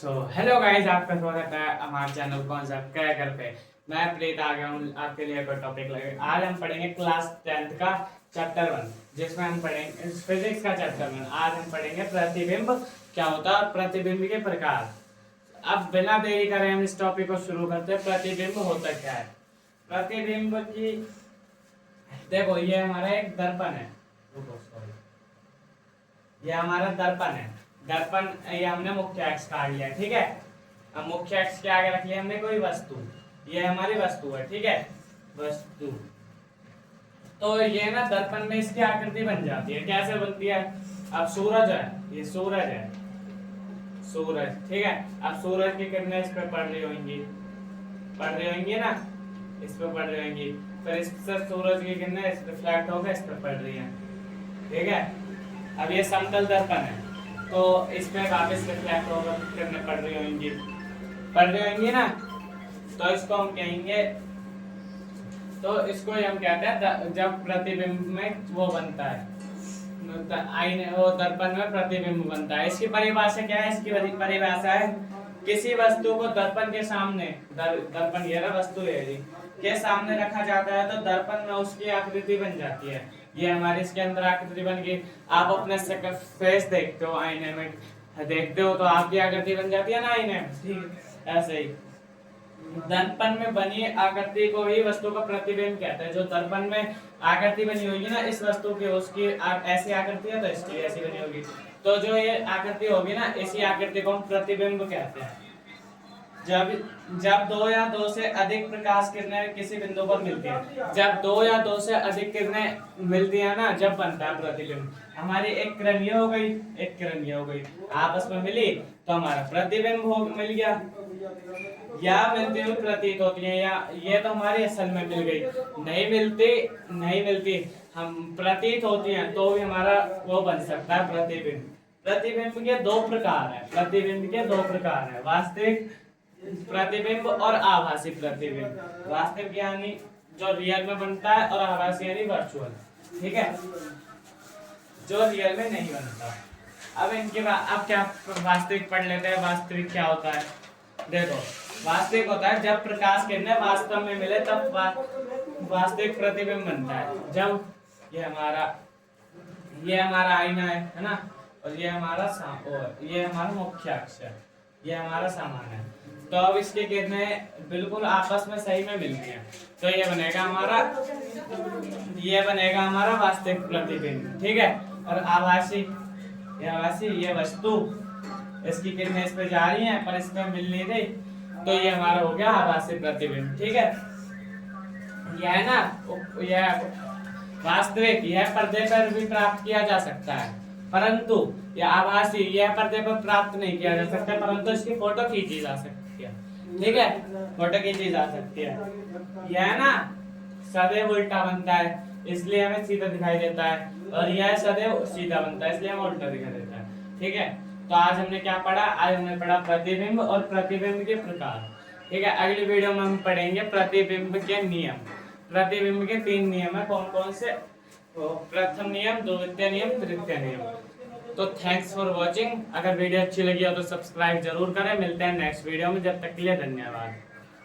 Hello guys, आपका स्वागत है हमारे चैनल कौन सा क्या करते हैं। मैं प्रीत आ गया हूँ आपके लिए कोई टॉपिक लगे। आज हम पढ़ेंगे क्लास 10th का चैप्टर 1, जिसमें हम पढ़ेंगे फिजिक्स का चैप्टर 1। आज हम पढ़ेंगे प्रतिबिंब क्या होता है और प्रतिबिंब के प्रकार। अब बिना देरी करे हम इस टॉपिक को शुरू करते हैं। प्रतिबिंब होता क्या है? प्रतिबिंब की देखो, ये हमारा एक दर्पण है। रुको, सॉरी, ये हमारा दर्पण है। दर्पण ये हमने मुख्य अक्ष काट लिया, ठीक है। अब मुख्य अक्ष के आगे रख लिया हमने कोई वस्तु। ये हमारी वस्तु है, ठीक है, वस्तु। तो ये ना दर्पण में इसकी आकृति बन जाती है। कैसे बनती है? अब सूरज है, ये सूरज है, सूरज, ठीक है। अब सूरज की किरणें इस पे पड़ रही होंगी ना, इस पे पड़ रही होंगी। फिर इससे सूरज की किरणें इस रिफ्लेक्ट होकर इस पे पड़ रही है, ठीक है। अब ये समतल दर्पण है, तो इस पे वापस रिफ्लेक्ट होकर किरणें पड़ रही होंगी ना। तो इसको हम कहेंगे, तो इसको हम कहते हैं जब प्रतिबिंब में वो बनता है, आईने वो दर्पण में प्रतिबिंब बनता है। इसकी परिभाषा क्या है? इसकी परिभाषा है किसी वस्तु को दर्पण के सामने, दर्पण ये ना वस्तु है जी, के सामने रखा जाता है तो दर्पण में उसकी आकृति बन जाती है। ये हमारे इसके अंदर आकृति बन गई। आप अपने फेस देखते हो, आईने में देखते हो तो आपकी आकृति बन जाती है ना आईने में, ठीक। ऐसे ही दर्पण में बनी आकृति को ही वस्तु का प्रतिबिंब कहते हैं। जो दर्पण में आकृति बनी होगी ना इस वस्तु की, उसकी ऐसी आकृति है तो इसकी ऐसी बनी होगी। तो जो ये आकृति होगी ना, इसी आकृति को हम प्रतिबिंब कहते हैं। जब दो या दो से अधिक प्रकाश किरणें किसी बिंदु पर मिलती है, जब दो या दो से अधिक किरणें मिलती है ना, जब बनता है प्रतिबिंब। हमारी एक किरण ये हो गई, एक किरण ये हो गई, आपस में मिली तो हमारा प्रतिबिंब मिल गया। या मिलती हुई प्रतीत होती है, या ये तो हमारी असल में मिल गई। नहीं मिलती हम प्रतीत होती हैं तो भी हमारा वो बन सकता है प्रतिबिंब। प्रतिबिंब के दो प्रकार हैं, वास्तविक प्रतिबिंब और आभासी प्रतिबिंब। वास्तविक यानी जो रियल में बनता है, और आभासी यानी वर्चुअल, ठीक है, जो रियल में नहीं बनता। अब इनके बाद अब क्या वास्तविक पढ़ लेते हैं। वास्तविक क्या होता है? देखो, वास्तविक होता है जब प्रकाश किरणें वास्तव में मिले तब वास्तविक प्रतिबिंब बनता है। जब ये हमारा आईना है ना, और ये हमारा मुख्य अक्ष है, ये हमारा सामान है। तो अब इसकी किरणें बिल्कुल आपस में सही में मिलती हैं, तो ये बनेगा हमारा वास्तविक प्रतिबिंब, ठीक है। और आभासी ये वस्तु, इसकी किरणें इस पे जा रही हैं पर इस पे मिल नहीं रही, तो ये हमारा हो गया आभासी प्रतिबिंब, ठीक है। यह है ना, यह वास्तविक, यह पर्दे पर भी प्राप्त किया जा सकता है, परंतु यह आभासी, यह पर्दे पर प्राप्त नहीं किया जा सकता, परंतु इसकी फोटो खींची जा सकती है, ठीक है, फोटो खींची जा सकती है। यह ना सदैव उल्टा बनता है, इसलिए हमें सीधा दिखाई देता है, और यह सदैव सीधा बनता है, इसलिए हमें उल्टा दिखाई देता है, ठीक है। तो आज हमने क्या पढ़ा? आज हमने पढ़ा प्रतिबिंब और प्रतिबिंब के प्रकार, ठीक है। अगली वीडियो में हम पढ़ेंगे प्रतिबिंब के नियम। प्रतिबिंब के 3 नियम है, कौन कौन से? प्रथम नियम, द्वितीय नियम, तृतीय नियम। तो थैंक्स फॉर वॉचिंग। अगर वीडियो अच्छी लगी हो तो सब्सक्राइब जरूर करें। मिलते हैं नेक्स्ट वीडियो में, जब तक के लिए धन्यवाद।